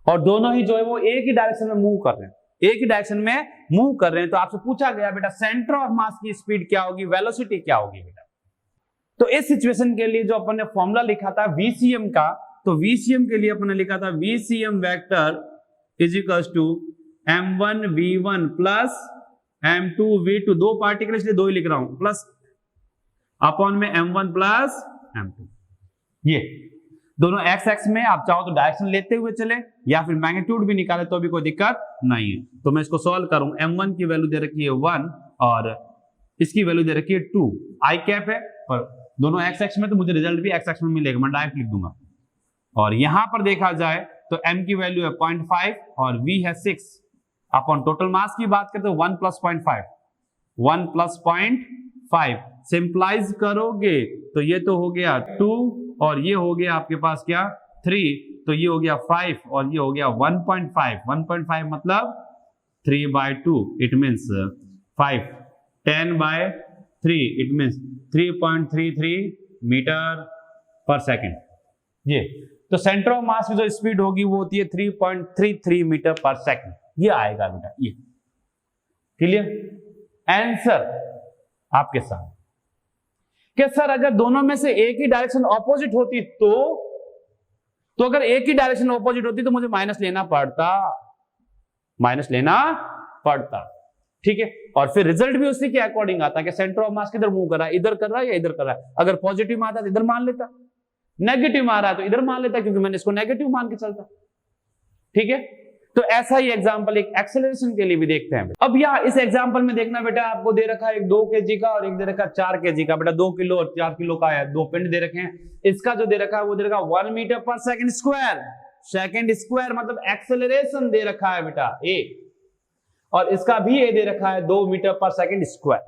और दोनों ही जो है वो एक ही डायरेक्शन में मूव कर रहे हैं। तो आपसे पूछा गया बेटा सेंटर ऑफ मास की स्पीड क्या होगी, वेलोसिटी क्या होगी बेटा। तो इस सिचुएशन के लिए जो अपन ने फॉर्मूला लिखा था VCM का, तो VCM के लिए अपन ने लिखा था VCM vector is equals to m1v1 plus m2v2, दो पार्टिकल इसलिए दो ही लिख रहा हूं, प्लस अपॉन में m1 प्लस m2। ये दोनों x एक्स में आप चाहो तो डायरेक्शन लेते हुए चले या फिर मैग्नीट्यूड भी निकाले तो भी कोई दिक्कत नहीं है। तो मैं इसको सॉल्व करूं, m1 की वैल्यू दे रखी है 1 और इसकी वैल्यू दे रखी है 2, आई कैप है, पर दोनों x एक्स में तो मुझे रिजल्ट भी x एक्स में मिलेगा, मैं डायरेक्ट लिख दूंगा। और यहां पर देखा जाए तो m की वैल्यू है 0.5 और v है 6, अपॉन टोटल मास की बात करते तो 1 प्लस 0.5 सिंप्लाइज करोगे तो ये तो हो गया 2 और ये हो गया आपके पास क्या 3, तो ये हो गया 5 और ये हो गया 1.5 मतलब 3/2, it means 5, 10/3, it means 3.33 metre per second. ये तो सेंटर ऑफ मास की जो स्पीड होगी वो होती है 3.33 मीटर पर सेकेंड, ये आएगा बेटा। ये क्लियर? आंसर आपके सामने। क्या सर अगर दोनों में से एक ही डायरेक्शन ऑपोजिट होती तो अगर एक ही डायरेक्शन ऑपोजिट होती तो मुझे माइनस लेना पड़ता, ठीक है। और फिर रिजल्ट भी उसी के अकॉर्डिंग आता है कि सेंटर ऑफ मास किधर मूव कर रहा है, इधर कर रहा है या इधर कर रहा है। अगर पॉजिटिव में आता तो इधर मान लेता, नेगेटिव में आ रहा है तो इधर मान लेता, क्योंकि मैंने इसको नेगेटिव मान के चलता, ठीक है। तो ऐसा ही एग्जांपल एक एक्सेलरेशन के लिए भी देखते हैं। अब यहाँ इस एग्जांपल में देखना बेटा, आपको दे रखा है एक 2 kg का और एक दे रखा है 4 kg का। बेटा 2 किलो और 4 किलो का है, दो पिंड दे रखे हैं। इसका जो दे रखा है वो दे रखा है 1 मीटर पर सेकंड स्क्वायर, मतलब एक्सेलरेशन दे रखा है बेटा ए, और इसका भी ए दे रखा है 2 मीटर पर सेकंड स्क्वायर।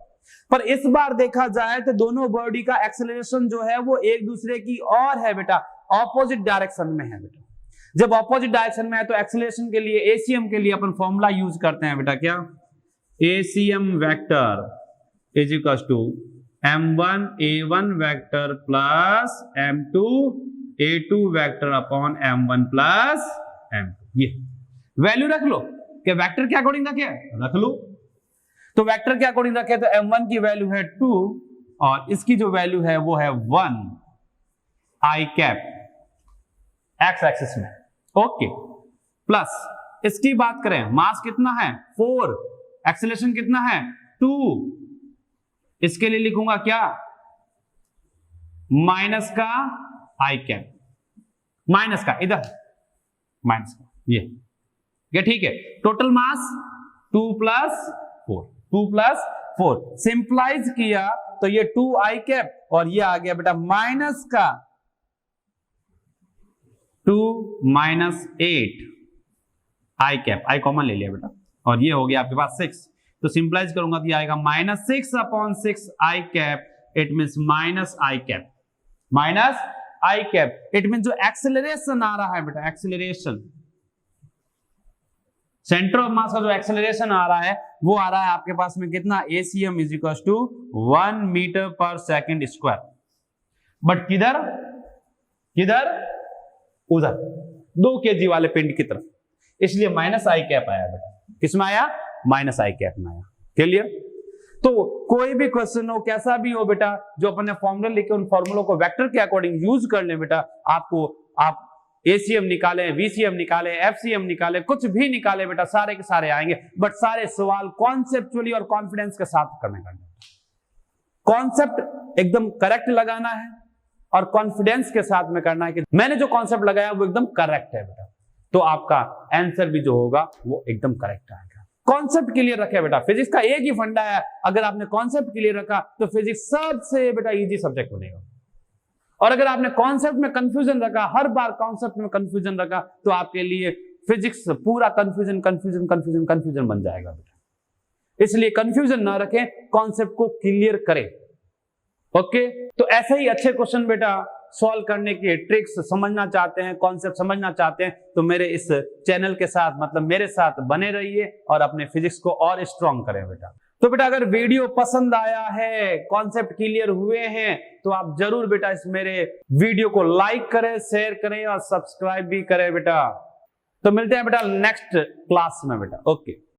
पर इस बार देखा जाए तो दोनों बॉडी का एक्सेलरेशन जो है वो एक दूसरे की और है बेटा, ऑपोजिट डायरेक्शन में है बेटा। जब ऑपोजिट डायरेक्शन में है तो एक्सेलरेशन के लिए एसीएम के लिए अपन फॉर्मूला यूज करते हैं बेटा, क्या? ACM vector is equal to m1 a1 vector plus m2 a2 vector upon m1 plus m2। ये वैल्यू रख लो कि वेक्टर के अकॉर्डिंग रख लो। तो वेक्टर के अकॉर्डिंग रखे तो m1 की वैल्यू है 2 और इसकी जो वैल्यू है वो है 1 आई कैप एक्स एक्सिस में, ओके। प्लस इसकी बात करें, मास कितना है 4, एक्सेलरेशन कितना है 2, इसके लिए लिखूंगा क्या माइनस का आई कैप, माइनस का इधर माइनस का ये ठीक है। टोटल मास 2 प्लस 4 सिंप्लाइज किया तो ये 2 आई कैप और ये आ गया बेटा माइनस का 2 माइनस 8 आई कैप, आई कॉमन ले लिया बेटा, और ये हो गया आपके पास 6, तो सिंपलाइज करूंगा तो ये आएगा -6/6 I cap, it means minus I cap, minus I cap. It means जो एक्सेलरेशन आ रहा है बेटा, एक्सेलरेशन, सेंटर ऑफ मास का जो एक्सेलरेशन आ रहा है वो आ रहा है आपके पास में कितना, ACM is equal to 1 metre per second square, but किधर किधर, उधर 2 kg वाले पिंड की तरफ, इसलिए माइनस आई कैप आया बेटा। किसमें आया, माइनस आई कैप में आया। क्लियर? तो कोई भी क्वेश्चन हो, कैसा भी हो बेटा, जो अपने फॉर्मूला लिखे उन फॉर्मूलों को वेक्टर के अकॉर्डिंग यूज कर ले बेटा। आपको आप ACM निकाले, VCM निकाले, FCM निकाले, कुछ भी निकाले बेटा, सारे के सारे आएंगे, बट सारे सवाल कॉन्सेप्चुअली और कॉन्फिडेंस के साथ करने का। कॉन्सेप्ट एकदम करेक्ट लगाना है और कॉन्फिडेंस के साथ में करना है कि मैंने जो कॉन्सेप्ट लगाया वो एकदम करेक्ट है बेटा, तो आपका आंसर भी जो होगा वो एकदम करेक्ट आएगा। कॉन्सेप्ट क्लियर रखे बेटा, फिजिक्स का एक ही फंडा है, अगर आपने कॉन्सेप्ट क्लियर रखा तो फिजिक्स सबसे बेटा इजी सब्जेक्ट बनेगा। और अगर आपने कॉन्सेप्ट में कंफ्यूजन रखा, हर बार कॉन्सेप्ट में कंफ्यूजन रखा, तो आपके लिए फिजिक्स पूरा कंफ्यूजन कंफ्यूजन कंफ्यूजन कंफ्यूजन बन जाएगा बेटा। इसलिए कंफ्यूजन ना रखें, कॉन्सेप्ट को क्लियर करें। ओके, तो ऐसे ही अच्छे क्वेश्चन बेटा सॉल्व करने के ट्रिक्स समझना चाहते हैं, कॉन्सेप्ट समझना चाहते हैं, तो मेरे इस चैनल के साथ, मतलब मेरे साथ बने रहिए और अपने फिजिक्स को और स्ट्रॉन्ग करें बेटा। तो बेटा अगर वीडियो पसंद आया है, कॉन्सेप्ट क्लियर हुए हैं, तो आप जरूर बेटा इस मेरे वीडियो को लाइक करें, शेयर करें और सब्सक्राइब भी करें बेटा। तो मिलते हैं बेटा नेक्स्ट क्लास में बेटा। ओके।